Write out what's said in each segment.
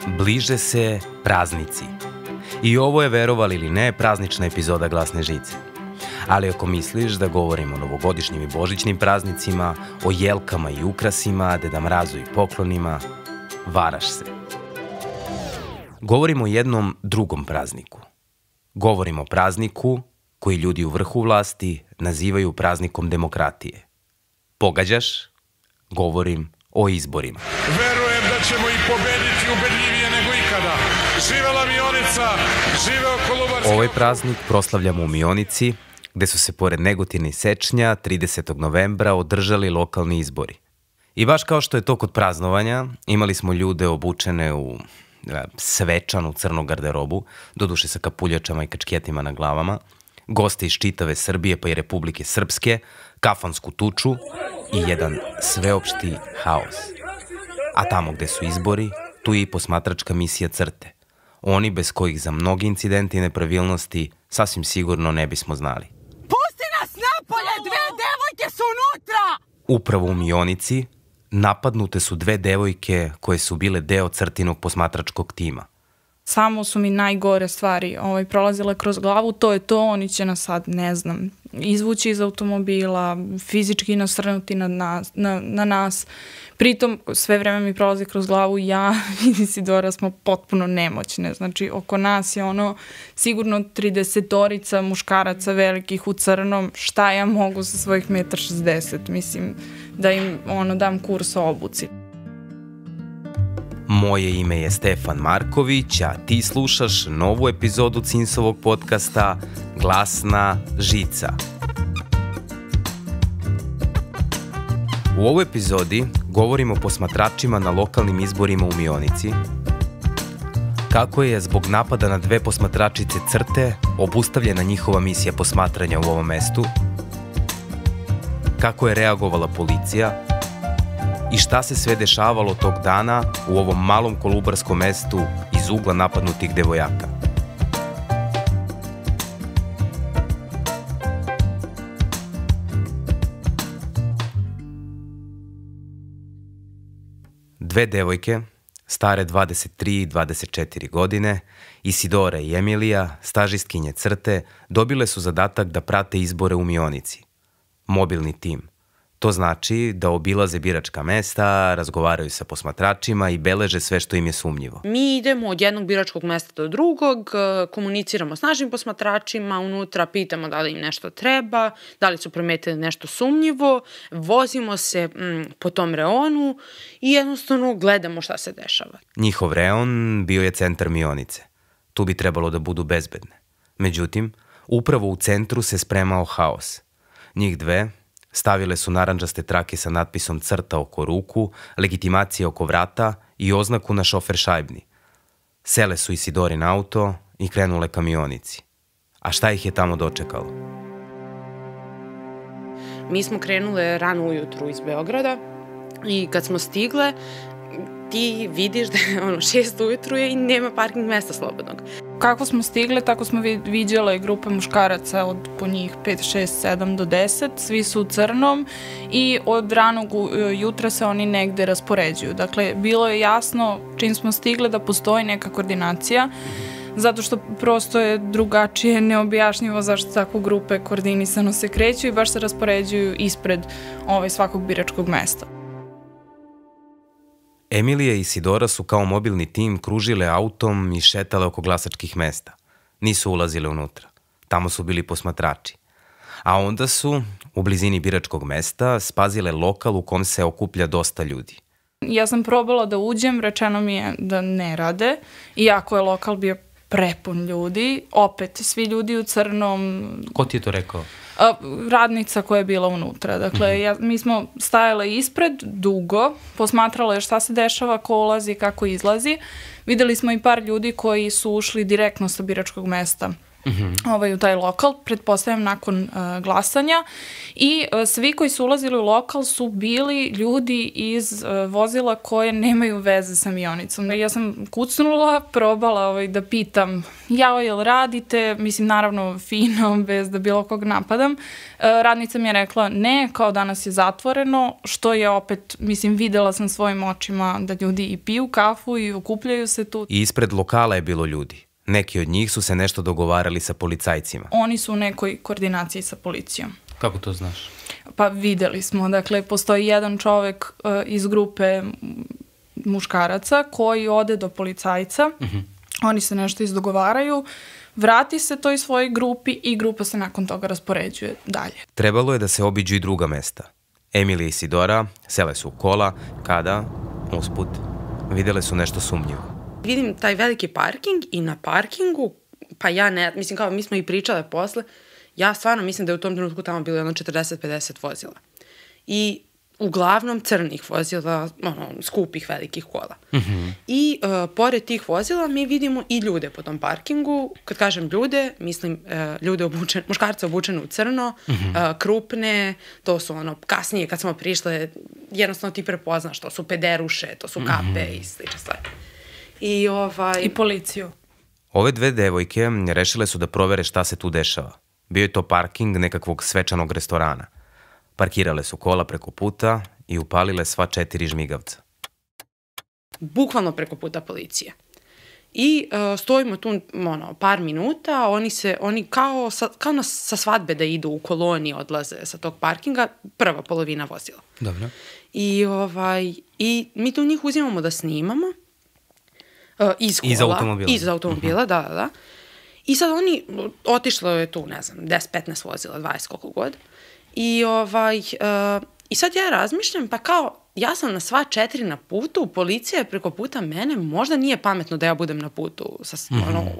Bliže se praznici. I ovo je, verovali ili ne, praznična epizoda Glasne žice. Ali ako misliš da govorimo o novogodišnjim i božićnim praznicima, o jelkama i ukrasima, Deda Mrazu i poklonima, varaš se. Govorimo o jednom drugom prazniku. Govorimo o prazniku koji ljudi u vrhu vlasti nazivaju praznikom demokratije. Pogađaš? Govorim o izborima. Verujem da ćemo i pobediti ubedljivije nego ikada. Živela Mionica, živeo Kolubarski. Ovaj praznik proslavljamo u Mionici, gde su se pored Negotina i Sečnja 30. novembra održali lokalni izbori. I baš kao što je to kod praznovanja, imali smo ljude obučene u svečanu crnu garderobu, doduše sa kapuljačama i kačketima na glavama, goste iz čitave Srbije pa i Republike Srpske, kafansku tuču i jedan sveopšti haos. A tamo gde su izbori, tu je i posmatračka misija CRTE. Oni bez kojih za mnogi incidenti i nepravilnosti sasvim sigurno ne bismo znali. Pusti nas napolje, dve devojke su unutra! Upravo u Mionici napadnute su dve devojke koje su bile deo CRTE-inog posmatračkog tima. Samo su mi najgore stvari prolazile kroz glavu, to je to, oni će nas sad, ne znam, izvući iz automobila, fizički nasrnuti na nas. Pritom, sve vreme mi prolazi kroz glavu, ja i Isidora smo potpuno nemoćne. Znači, oko nas je sigurno 30-orica muškaraca velikih u crnom, šta ja mogu sa svojih 1,60 m, mislim, da im dam kurs o obuci. Moje ime je Stefan Marković, a ti slušaš novu epizodu Cinsovog podcasta Glasna žica. U ovoj epizodi govorimo o posmatračima na lokalnim izborima u Mionici, kako je zbog napada na dve posmatračice CRTE obustavljena njihova misija posmatranja u ovom mestu, kako je reagovala policija i šta se sve dešavalo tog dana u ovom malom kolubarskom mestu iz ugla napadnutih devojaka. Dve devojke, stare 23 i 24 godine, Isidora i Emilija, stažistkinje CRTE, dobile su zadatak da prate izbore u Mionici. Mobilni tim. To znači da obilaze biračka mesta, razgovaraju sa posmatračima i beleže sve što im je sumnjivo. Mi idemo od jednog biračkog mesta do drugog, komuniciramo s našim posmatračima, unutra pitamo da li im nešto treba, da li su primetili nešto sumnjivo, vozimo se po tom reonu i jednostavno gledamo šta se dešava. Njihov reon bio je centar Mionice. Tu bi trebalo da budu bezbedne. Međutim, upravo u centru se spremao haos. Njih dve stavile su narandžaste trake sa natpisom CRTA oko ruku, legitimacije oko vrata i oznaku na šofer šajbni. Sele su Isidorin auto i krenule ka Mionici. A šta ih je tamo dočekalo? Mi smo krenule rano ujutru iz Beograda i kad smo stigle, ti vidiš da je 6 ujutru i nema parking mesta slobodnog. Kako smo stigle, tako smo viđale grupe muškaraca od po njih 5, 6, 7 do 10. Svi su u crnom i od ranog jutra se oni negde raspoređuju. Dakle, bilo je jasno čim smo stigle da postoji neka koordinacija, zato što prosto je drugačije neobjašnjivo zašto tako grupe koordinisano se kreću i baš se raspoređuju ispred svakog biračkog mesta. Emilija i Isidora su kao mobilni tim kružile autom i šetale oko glasačkih mesta. Nisu ulazile unutra. Tamo su bili posmatrači. A onda su, u blizini biračkog mesta, spazile lokal u kom se okuplja dosta ljudi. Ja sam probala da uđem, rečeno mi je da ne rade, iako je lokal bio prepun ljudi, opet svi ljudi u crnom. Ko ti je to rekao? Radnica koja je bila unutra. Dakle, mi smo stajale ispred dugo, posmatrale šta se dešava, ko ulazi, kako izlazi. Videli smo i par ljudi koji su ušli direktno sa biračkog mesta u taj lokal, pretpostavljam nakon glasanja, i svi koji su ulazili u lokal su bili ljudi iz vozila koje nemaju veze sa Mionicom. Ja sam kucnula, probala da pitam, jel radite, mislim naravno fino, bez da bilo kog napadam. Radnica mi je rekla ne, kao danas je zatvoreno, što je opet, mislim, videla sam svojim očima da ljudi i piju kafu i okupljaju se tu. I ispred lokala je bilo ljudi. Neki od njih su se nešto dogovarali sa policajcima. Oni su u nekoj koordinaciji sa policijom. Kako to znaš? Pa videli smo, dakle, postoji jedan čovek iz grupe muškaraca koji ode do policajca, oni se nešto izdogovaraju, vrati se toj svojoj grupi i grupa se nakon toga raspoređuje dalje. Trebalo je da se obiđu i druga mesta. Emilija i Isidora sele su u kola kada, usput, videle su nešto sumnjivo. Vidim taj veliki parking i na parkingu, pa ja ne, mislim kao mi smo i pričale posle, ja stvarno mislim da je u tom trenutku tamo bilo jedno 40-50 vozila. I uglavnom crnih vozila, skupih velikih kola. I pored tih vozila mi vidimo i ljude po tom parkingu. Kad kažem ljude, mislim ljude muškarce obučene u crno, krupne, to su kasnije kad smo prišle, jednostavno ti prepoznaš, to su pederuše, to su kape i slične stvari. I policiju. Ove dve devojke rešile su da provere šta se tu dešava. Bio je to parking nekakvog svečanog restorana. Parkirale su kola preko puta i upalile sva 4 žmigavca. Bukvalno preko puta policije. I stojimo tu par minuta, oni kao sa svadbe da idu u koloni, odlaze sa tog parkinga, prva polovina vozila. Dobro. I mi tu njih uzimamo da snimamo. Iz kola. Iz automobila, da. I sad oni, otišlo je tu, ne znam, 10-15 vozila, 20 koliko god. I sad ja razmišljam, pa kao, ja sam na sva 4 na putu, policija je preko puta mene, možda nije pametno da ja budem na putu sa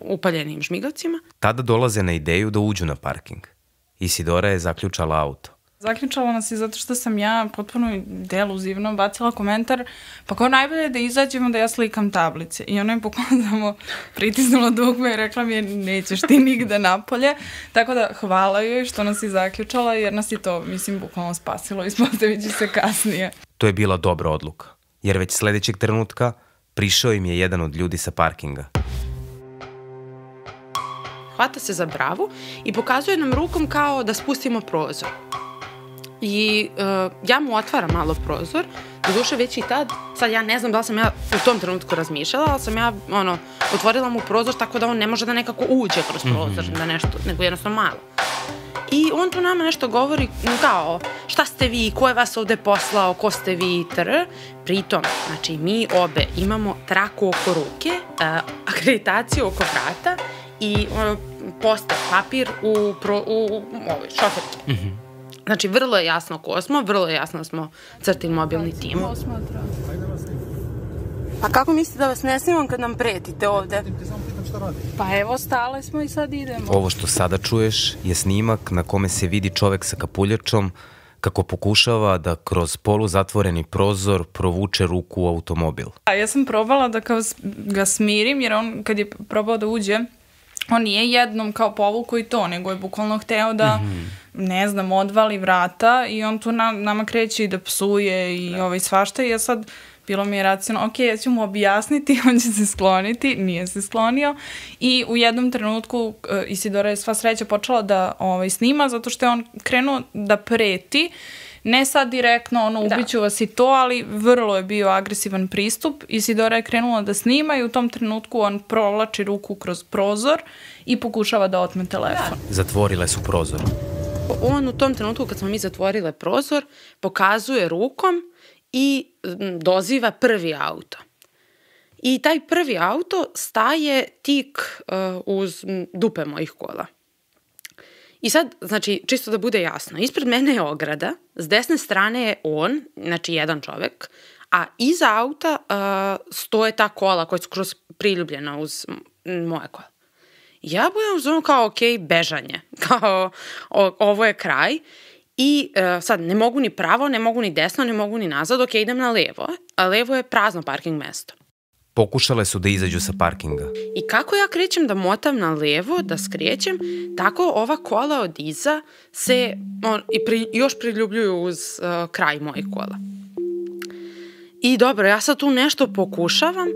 upaljenim žmigavcima. Tada dolaze na ideju da uđu na parking. Isidora je zaključala auto. Zaključala nas je zato što sam ja potpuno deluzivno bacila komentar, pa kao najbolje da izađemo da ja slikam tablice. I ona je bukvalno pritisnula dugme i rekla mi je nećeš ti nigde napolje. Tako da hvala joj što nas je zaključala jer nas je to, mislim, bukvalno spasilo, ispostavit će se kasnije. To je bila dobra odluka, jer već sledećeg trenutka prišao im je jedan od ljudi sa parkinga. Hvata se za bravu i pokazuje nam rukom kao da spustimo prozor. I ja mu otvaram malo prozor, doduše već i tad, sad ja ne znam da li sam ja u tom trenutku razmišljala, ali sam ja otvorila mu prozor tako da on ne može da nekako uđe kroz prozor, da nešto, nego jednostavno malo. I on tu nama nešto govori kao šta ste vi, ko je vas ovde poslao, ko ste vi, Pritom, znači mi obe imamo traku oko ruke, akreditaciju oko vrata i poster papir u šoferki. Znači, vrlo je jasno ko smo, vrlo je jasno da smo Crtin mobilni tim. Pa kako mislite da vas ne snimam kad nam pretite ovde? Pa evo, stale smo i sad idemo. Ovo što sada čuješ je snimak na kome se vidi čovek sa kapuljačom kako pokušava da kroz poluzatvoreni prozor provuče ruku u automobil. Ja sam probala da ga smirim, jer on kad je probao da uđe, on nije jednom kao povukao i to, nego je bukvalno hteo da, ne znam, odvali vrata i on tu nama kreće i da psuje i svašta i ja sad bilo mi je racionalno, ok, ja ću mu objasniti, on će se skloniti, nije se sklonio i u jednom trenutku Isidora je sva sreća počela da snima zato što je on krenuo da preti, ne sad direktno, ubiću vas i to, ali vrlo je bio agresivan pristup. Isidora je krenula da snima i u tom trenutku on provlači ruku kroz prozor i pokušava da otme telefon. Zatvorile su prozor. On u tom trenutku kad smo mi zatvorile prozor, pokazuje rukom i doziva prvi auto. I taj prvi auto staje tik uz dupe mojih kola. I sad, znači, čisto da bude jasno, ispred mene je ograda, s desne strane je on, znači jedan čovek, a iza auta stoje ta kola koja su kroz priljubljena uz moje kola. Ja budem uzmano kao, ok, bežanje, kao ovo je kraj i sad ne mogu ni pravo, ne mogu ni desno, ne mogu ni nazad, ok, idem na levo, a levo je prazno parking mesto. Pokušale su da izađu sa parkinga. I kako ja krećem da motam na levo, da skrećem, tako ova kola od iza se još priljubljuju uz kraj mojeg kola. I dobro, ja sad tu nešto pokušavam,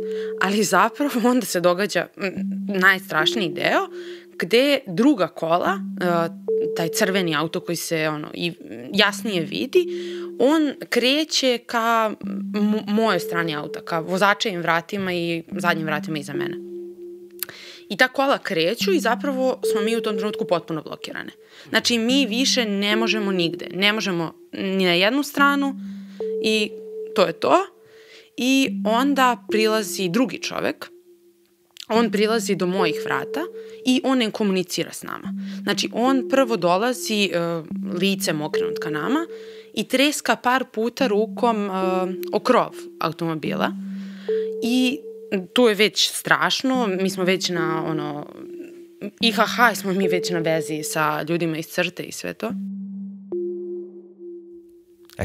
ali zapravo onda se događa najstrašniji deo, gde druga kola, taj crveni auto koji se jasnije vidi, on kreće ka mojoj strani auta, ka vozačevim vratima i zadnjim vratima iza mene. I ta kola kreću i zapravo smo mi u tom trenutku potpuno blokirane. Znači, mi više ne možemo nigde. Ne možemo ni na jednu stranu i to je to. I onda prilazi drugi čovek. On prilazi do mojih vrata i on ne komunicira s nama. Znači, on prvo dolazi licem okrenut ka nama i treska par puta rukom o krov automobila. I tu je već strašno, mi smo već na IHH smo mi već na vezi sa ljudima iz CRTE i sve to.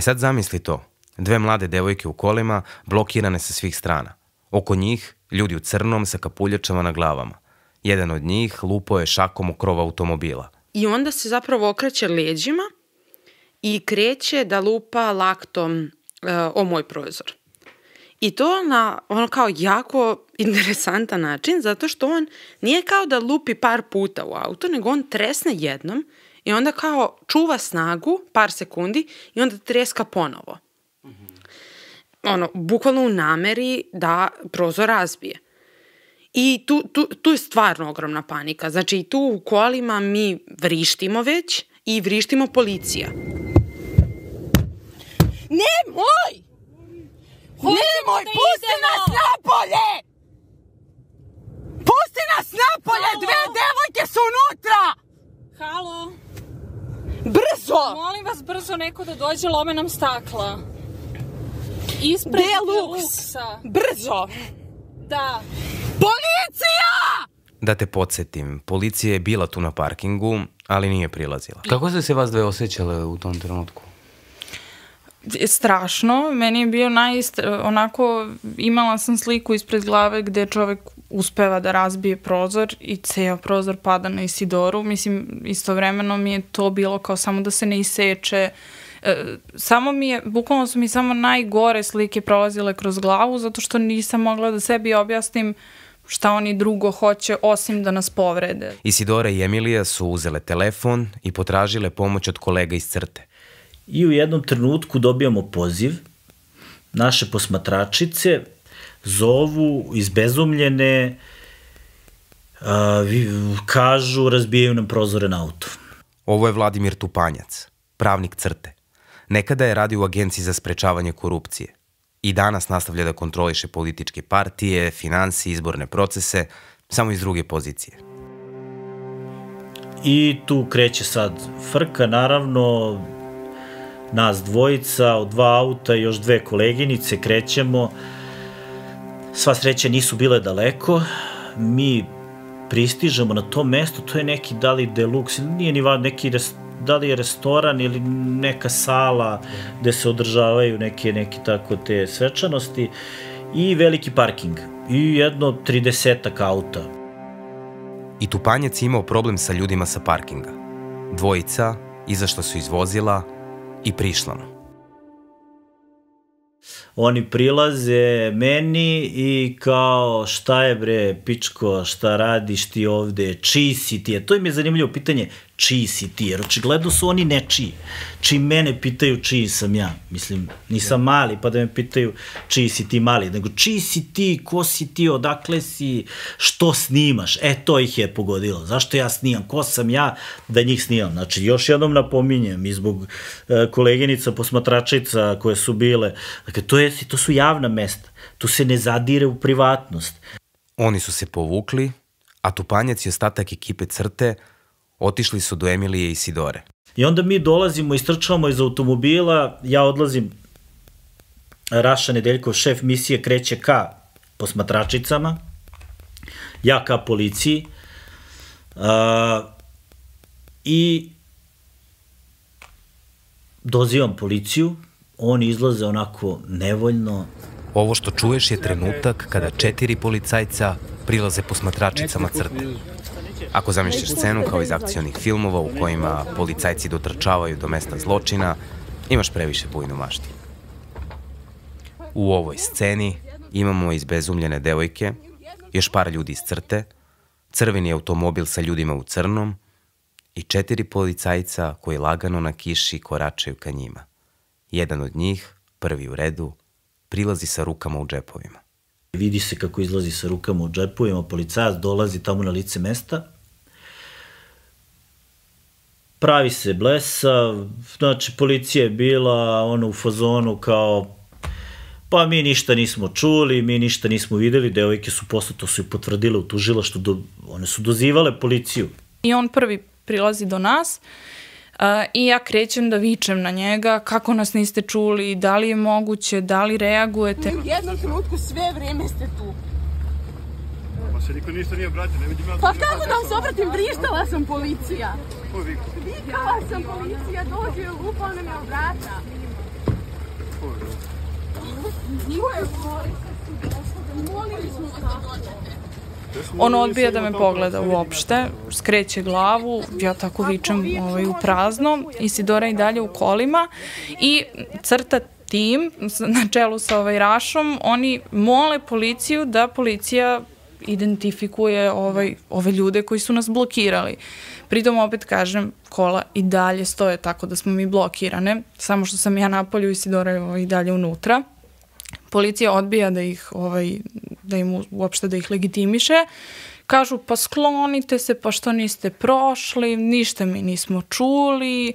Sad zamisli to. 2 mlade devojke u kolima, blokirane sa svih strana. Oko njih ljudi u crnom sa kapuljačama na glavama. Jedan od njih lupao je šakom u krov automobila. I onda se zapravo okreće leđima i kreće da lupa laktom o moj prozor. I to na kao jako interesantan način, zato što on nije kao da lupi par puta u auto, nego on tresne jednom i onda kao čuva snagu par sekundi i onda treska ponovo. Bukvalno u nameri da prozor razbije. I tu je stvarno ogromna panika. Znači, tu u kolima mi vrištimo već i vrištimo policija. Nemoj! Nemoj, pusti nas napolje! Pusti nas napolje, 2 devojke su unutra! Halo? Brzo! Molim vas brzo neko da dođe, lome nam stakla. Ispred Deluksa. Brzo! Da. Policija! Da te podsjetim, policija je bila tu na parkingu, ali nije prilazila. Kako ste se vas dve osjećale u tom trenutku? Strašno. Meni je bio imala sam sliku ispred glave gde čovek uspeva da razbije prozor i ceo prozor pada na Isidoru. Mislim, istovremeno mi je to bilo kao samo da se ne iseče. Bukvalno su mi samo najgore slike prolazile kroz glavu zato što nisam mogla da sebi objasnim šta oni drugo hoće osim da nas povrede. Isidora i Emilija su uzele telefon i potražile pomoć od kolega iz CRTE. I u jednom trenutku dobijamo poziv, naše posmatračice zovu izbezumljene, kažu razbijaju nam prozore na auto. Ovo je Vladimir Tupanjac, pravnik CRTE. Nekada je radio u Agenciji za sprečavanje korupcije. I danas nastavlja da kontroliše političke partije, finansije, izborne procese, samo iz druge pozicije. I tu kreće sad frka, naravno, nas dvojica, od 2 auta i još 2 koleginice krećemo. Sva sreća nisu bile daleko. Mi pristižemo na to mesto, to je neki da li Deluxe, nije ni neki da li je restoran ili neka sala gde se održavaju neke tako te svečanosti i veliki parking i jedno 30 auta. I Tupanjac je imao problem sa ljudima sa parkinga. Dvojica izašla su iz vozila i prišla. Oni prilaze meni i kao šta je bre pičko, šta radiš ti ovde, čiji si ti? To im je zanimljivo pitanje, čiji si ti? Jer očigledno su oni nečiji. Čim mene pitaju čiji sam ja, mislim nisam mali pa da me pitaju čiji si ti mali, nego čiji si ti, ko si ti, odakle si, što snimaš? To ih je pogodilo. Zašto ja snimam? Ko sam ja da njih snimam? Znači još jednom napominjem i zbog koleginica, posmatračica koje su bile, dakle to su javna mesta, tu se ne zadire u privatnost. Oni su se povukli, a Tupanjac i ostatak ekipe CRTE otišli su do Emilije i Isidore. I onda mi dolazimo, istrčavamo iz automobila, ja odlazim, Raša Nedeljkov, šef misije, kreće ka posmatračicama, ja ka policiji i dozivam policiju, oni izlaze onako nevoljno, Ovo što čuješ je trenutak kada 4 policajca prilaze posmatračicama crte. Ako zamišljaš scenu kao iz akcionih filmova u kojima policajci dotrčavaju do mesta zločina, imaš previše bujnu mašti. U ovoj sceni imamo izbezumljene devojke, još par ljudi iz crte, crveni automobil sa ljudima u crnom i 4 policajca koji lagano na kiši koračaju ka njima. Jedan od njih, prvi u redu, prilazi sa rukama u džepovima. Vidi se kako izlazi sa rukama u džepovima, policajac dolazi tamo na lice mesta, pravi se blesav, znači policija je bila u fazonu kao pa mi ništa nismo čuli, mi ništa nismo videli, devojke su posle to su i potvrdile u tužilaštvu, one su dozivale policiju. I on prvi prilazi do nas i ja krećem da vičem na njega, kako nas niste čuli, da li je moguće, da li reagujete. U jednom trenutku sve vreme ste tu. Ma se niko ništa nije obratio, ne vidim ja... Pa kako da vam se obratim, vrištala sam policija. Vikala sam policija, dođe, lupao nam je od vrata. On odbija da me pogleda uopšte, skreće glavu, ja tako vičem u prazno, Isidora i dalje u kolima i crta tim na čelu sa Rašom, oni mole policiju da policija identifikuje ove ljude koji su nas blokirali. Pritom opet kažem, kola i dalje stoje tako da smo mi blokirane, samo što sam ja napolju, Isidora i dalje unutra. Policija odbija da im uopšte da ih legitimiše. Kažu pa sklonite se, pa što niste prošli, ništa mi nismo čuli,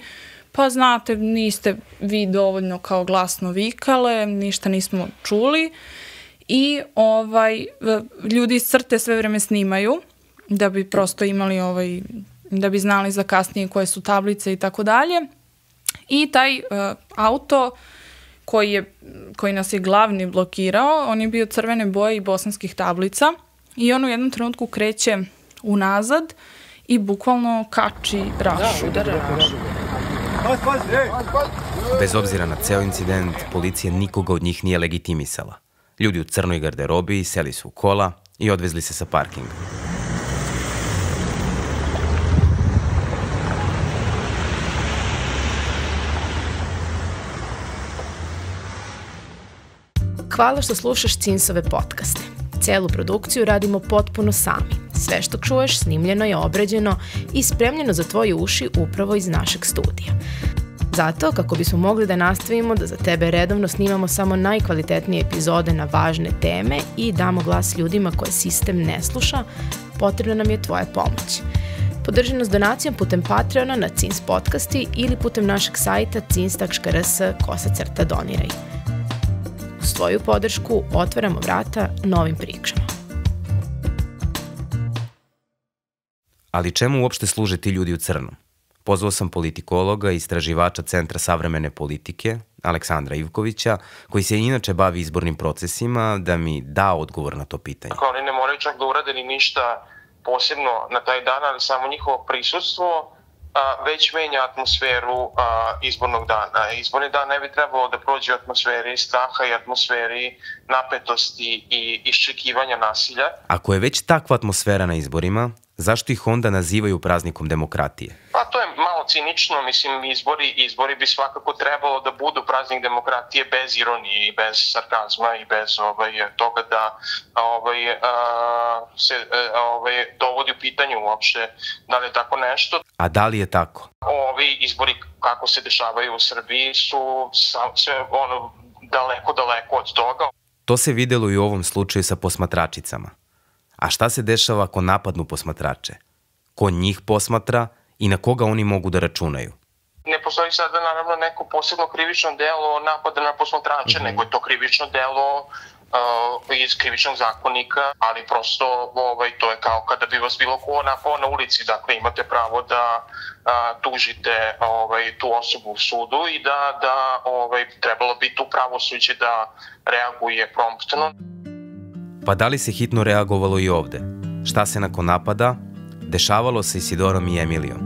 pa znate niste vi dovoljno kao glasno vikale, ništa nismo čuli. I ljudi iz crte sve vreme snimaju da bi prosto imali da bi znali za kasnije koje su tablice i tako dalje. I taj auto koji nas je glavni blokirao, on je bio crvene boje i bosanskih tablica i on u jednom trenutku kreće unazad i bukvalno kači Rašu. Bez obzira na ceo incident, policija nikoga od njih nije legitimisala. Ljudi u crnoj garderobi seli su u kola i odvezli se sa parkinga. Hvala što slušaš CINS-ove podcaste. Celu produkciju radimo potpuno sami. Sve što čuješ snimljeno je obrađeno i spremljeno za tvoje uši upravo iz našeg studija. Zato, kako bismo mogli da nastavimo da za tebe redovno snimamo samo najkvalitetnije epizode na važne teme i damo glas ljudima koje sistem ne sluša, potrebna nam je tvoja pomoć. Podrži nas donacijom putem Patreona na CINS podcasti ili putem našeg sajta cins.rs/doniraj. Uz tvoju podršku otvaramo vrata novim pričama. Ali čemu uopšte služe ti ljudi u crnom? Pozvao sam politikologa i istraživača Centra savremene politike, Aleksandra Ivkovića, koji se inače bavi izbornim procesima, da mi da odgovor na to pitanje. Oni ne moraju čak da urade ni ništa posebno na taj dan, ali samo njihovo prisustvo već menja atmosferu izbornog dana. Izborni dan ne bi trebalo da prođe u atmosferi straha i atmosferi napetosti i iščekivanja nasilja. Ako je već takva atmosfera na izborima, zašto ih onda nazivaju praznikom demokratije? Pa to je malo cinično, mislim, izbori bi svakako trebalo da budu praznik demokratije bez ironije i bez sarkazma i bez toga da se dovodi u pitanje uopšte da li je tako nešto. A da li je tako? Ovi izbori kako se dešavaju u Srbiji su sve daleko od toga. To se videlo i u ovom slučaju sa posmatračicama. A šta se dešava ako napadnu posmatrače? Ko njih posmatra i na koga oni mogu da računaju? Ne postoji sada naravno neko posebno krivično delo napada na posmatrače, nego je to krivično delo iz krivičnog zakonika, ali prosto to je kao kada bi vas bilo ko napao na ulici, dakle imate pravo da tužite tu osobu u sudu i da trebalo bi tu pravosuđe da reaguje promptno. Pa da li se hitno reagovalo i ovde? Šta se nakon napada dešavalo sa Isidorom i Emilijom?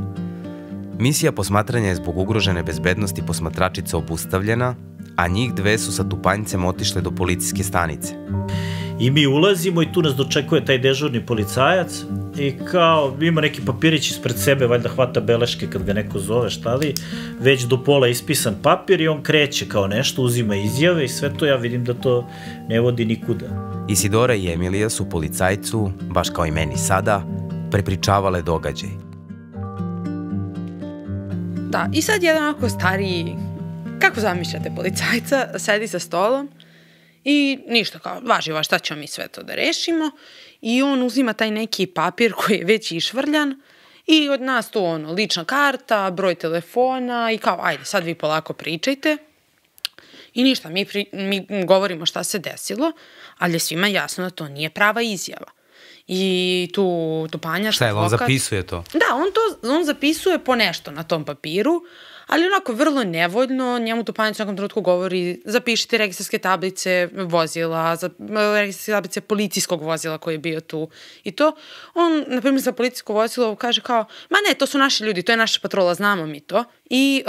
Misija posmatranja je zbog ugrožene bezbednosti posmatračica obustavljena, a njih dve su sa Tupanjcem otišle do policijske stanice. I mi ulazimo i tu nas dočekuje taj dežurni policajac i kao ima neki papirić ispred sebe, valjda hvata beleške kad ga neko zove, šta li, već do pola ispisan papir i on kreće kao nešto, uzima izjave i sve to ja vidim da to ne vodi nikuda. Isidora i Emilija su policajcu, baš kao i meni sada, prepričavale događaj. Da, i sad jedan onako stariji, kako zamišljate policajca, sedi sa stolom i ništa kao, važi, šta ćemo mi sve to da rešimo, i on uzima taj neki papir koji je već išvrljan i od nas tu lična karta, broj telefona i kao, ajde, sad vi polako pričajte. I ništa, mi govorimo šta se desilo, ali je svima jasno da to nije prava izjava. I tu Tupanjac... Šta je, on zapisuje to? Da, on zapisuje po nešto na tom papiru, ali onako vrlo nevoljno, njemu Tupanjac u nekom trenutku govori zapišite registarske tablice vozila, registarske tablice policijskog vozila koji je bio tu i to. On, na primjer, za policijsko vozilo kaže kao, ma ne, to su naši ljudi, to je naša patrola, znamo mi to. I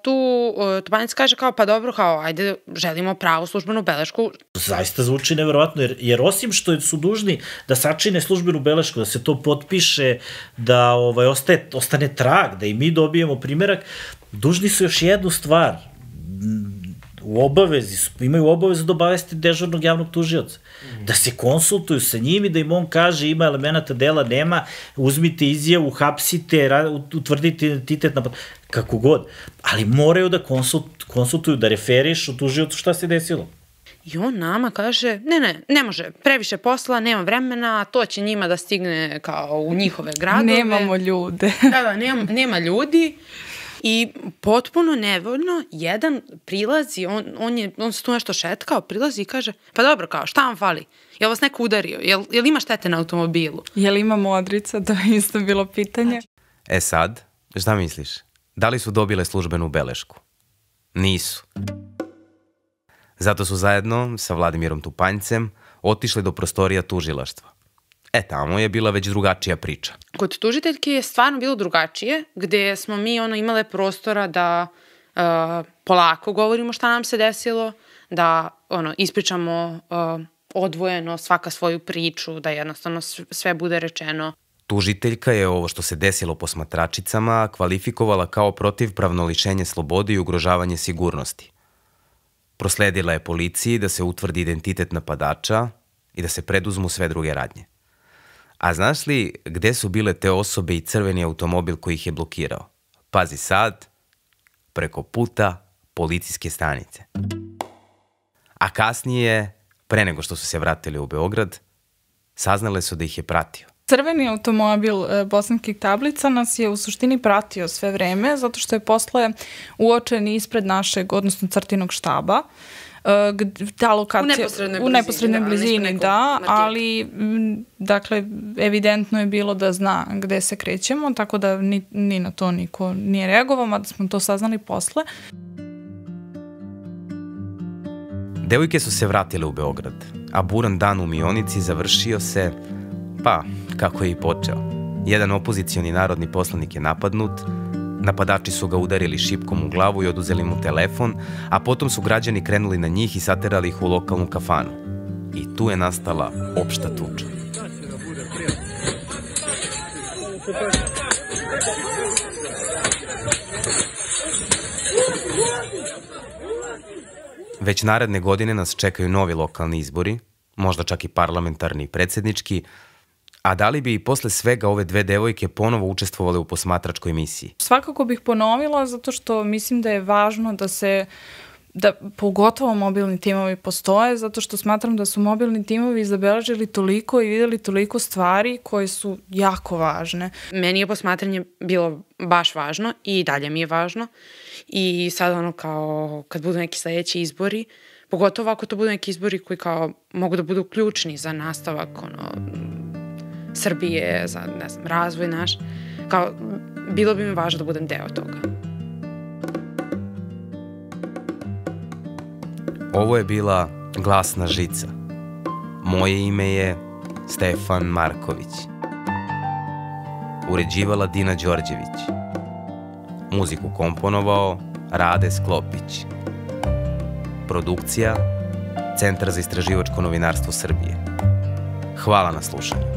tu Tupanjac kaže kao, pa dobro, kao, ajde, želimo pravu službenu belešku. Zaista zvuči neverovatno, jer osim što su dužni da sačine službenu belešku, da se to potpiše, da ostane trag, da i mi dobijemo primerak, dužni su još jednu stvar, imaju obavezu da obaveste dežurnog javnog tužioca, da se konsultuju sa njim i da im on kaže ima elemenata dela, nema, uzmite izjavu, hapsite, utvrdite identitet, kako god, ali moraju da konsultuju, da referišu tužiocu šta se desilo. I on nama kaže, ne može, previše posla, nema vremena, to će njima da stigne kao u njihove gradove. Nemamo ljude. Da, nema ljudi. I potpuno nevoljno, jedan prilazi, on se tu nešto šetkao, prilazi i kaže, pa dobro, kao, šta vam fali? Jel vas neko udario? Jel ima štete na automobilu? Jel ima modrica? To je isto bilo pitanje. E sad, šta misliš? Da li su dobile službenu belešku? Nisu. Zato su zajedno sa Vladimirom Tupanjcem otišli do prostorija tužilaštva. Tamo je bila već drugačija priča. Kod tužiteljke je stvarno bilo drugačije, gde smo mi imale prostora da polako govorimo šta nam se desilo, da ispričamo odvojeno svaka svoju priču, da jednostavno sve bude rečeno. Tužiteljka je ovo što se desilo posmatračicama kvalifikovala kao protivpravno lišenje slobode i ugrožavanje sigurnosti. Prosledila je policiji da se utvrdi identitet napadača i da se preduzmu sve druge radnje. A znaš li gde su bile te osobe i crveni automobil koji ih je blokirao? Pazi sad, preko puta policijske stanice. A kasnije, pre nego što su se vratili u Beograd, saznale su da ih je pratio. Crveni automobil bosanskih tablica nas je u suštini pratio sve vreme, zato što je posle uočen ispred našeg, odnosno crtinog štaba. Ta lokacija, u neposrednoj blizini, da, ali dakle, evidentno je bilo da zna gde se krećemo, tako da ni na to niko nije reagovao, mada smo to saznali posle. Devojke su se vratile u Beograd, a buran dan u Mionici završio se, pa, kako je i počeo. Jedan opozicioni narodni poslanik je napadnut, napadači su ga udarili šipkom u glavu i oduzeli mu telefon, a potom su građani krenuli na njih i saterali ih u lokalnu kafanu. I tu je nastala opšta tuča. Već naredne godine nas čekaju novi lokalni izbori, možda čak i parlamentarni i predsjednički, a da li bi i posle svega ove dve devojke ponovo učestvovale u posmatračkoj misiji? Svakako bih ponovila, zato što mislim da je važno da pogotovo mobilni timovi postoje, zato što smatram da su mobilni timovi zabeležili toliko i videli toliko stvari koje su jako važne. Meni je posmatranje bilo baš važno i dalje mi je važno i sad kao kad budu neki sledeći izbori, pogotovo ako to budu neki izbori koji kao mogu da budu ključni za nastavak Srbije, za, ne znam, razvoj naš, kao, bilo bi mi važno da budem deo toga. Ovo je bila Glasna žica. Moje ime je Stefan Marković. Uređivala Dina Đorđević. Muziku komponovao Rade Sklopić. Produkcija Centar za istraživačko novinarstvo Srbije. Hvala na slušanju.